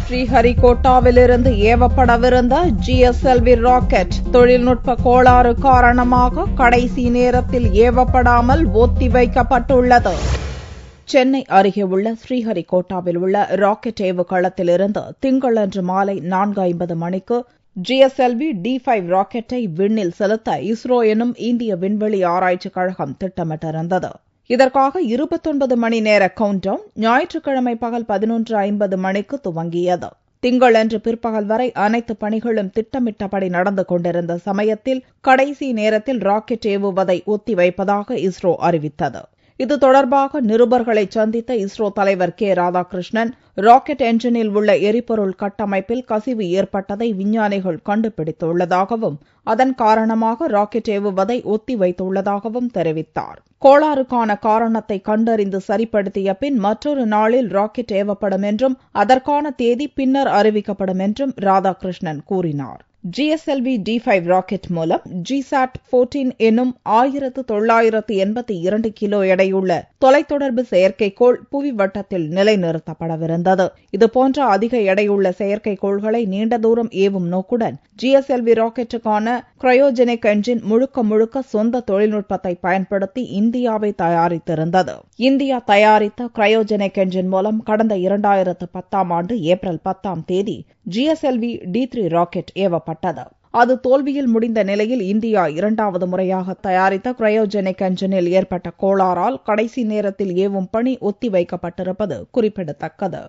ஸ்ரீஹரிகோட்டாவிலிருந்து ஏவப்படவிருந்த GSLV rocket தொழில்நுட்ப கோளாறு காரணமாக கடைசி நேரத்தில் ஏவப்படாமல் ஒத்திவைக்கப்பட்டுள்ளது. சென்னை அருகே உள்ள ஸ்ரீஹரிகோட்டாவில் உள்ள ராக்கெட் ஏவுகளத்திலிருந்து திங்களன்று மாலை 4:50 மணிக்கு GSLV D5 ராக்கெட்டை விண்ணில் செலுத்த இஸ்ரோ எனும் இந்திய விண்வெளி ஆராய்ச்சிக் கழகம் திட்டமிட்டிருந்தது. இதற்காக 29 மணி நேர கவுண்டவுன் ஞாயிற்றுக்கிழமை பகல் 11:50 மணிக்கு துவங்கியது. திங்களன்று பிற்பகல் வரை அனைத்து பணிகளும் திட்டமிட்டபடி நடந்து கொண்டிருந்த சமயத்தில் கடைசி நேரத்தில் ராக்கெட் ஏவுவதை ஒத்திவைப்பதாக இஸ்ரோ அறிவித்தது. இது தொடர்பாக நிருபர்களை சந்தித்த இஸ்ரோ தலைவர் K. ராதாகிருஷ்ணன், ராக்கெட் என்ஜினில் உள்ள எரிபொருள் கட்டமைப்பில் கசிவு ஏற்பட்டதை விஞ்ஞானிகள் கண்டுபிடித்துள்ளதாகவும் அதன் காரணமாக ராக்கெட் ஏவுவதை ஒத்திவைத்துள்ளதாகவும் தெரிவித்தார். கோளாறுக்கான காரணத்தை கண்டறிந்து சரிப்படுத்திய பின் மற்றொரு நாளில் ராக்கெட் ஏவப்படும் என்றும் அதற்கான தேதி பின்னர் அறிவிக்கப்படும் என்றும் ராதாகிருஷ்ணன் கூறினார். GSLV D5 ராக்கெட் மூலம் GSAT-14 என்னும் 1982 கிலோ எடையுள்ள தொலைத்தொடர்பு செயற்கைக்கோள் புவி வட்டத்தில் நிலைநிறுத்தப்படவிருந்தது. இதுபோன்ற அதிக எடையுள்ள செயற்கைக்கோள்களை நீண்ட தூரம் ஏவும் நோக்குடன் GSLV ராக்கெட்டுக்கான கிரையோஜெனிக் என்ஜின் முழுக்க சொந்த தொழில்நுட்பத்தை பயன்படுத்தி இந்தியாவை தயாரித்திருந்தது. இந்தியா தயாரித்த கிரையோஜெனிக் என்ஜின் மூலம் கடந்த 2010 ஆண்டு ஏப்ரல் 10 GSLV D3 ராக்கெட் ஏவப்பட்டது. அது தோல்வியில் முடிந்த நிலையில் இந்தியா இரண்டாவது முறையாக தயாரித்த கிரையோஜெனிக் என்ஜினில் ஏற்பட்ட கோளாறால் கடைசி நேரத்தில் ஏவும் பணி ஒத்திவைக்கப்பட்டிருப்பது குறிப்பிடத்தக்கது.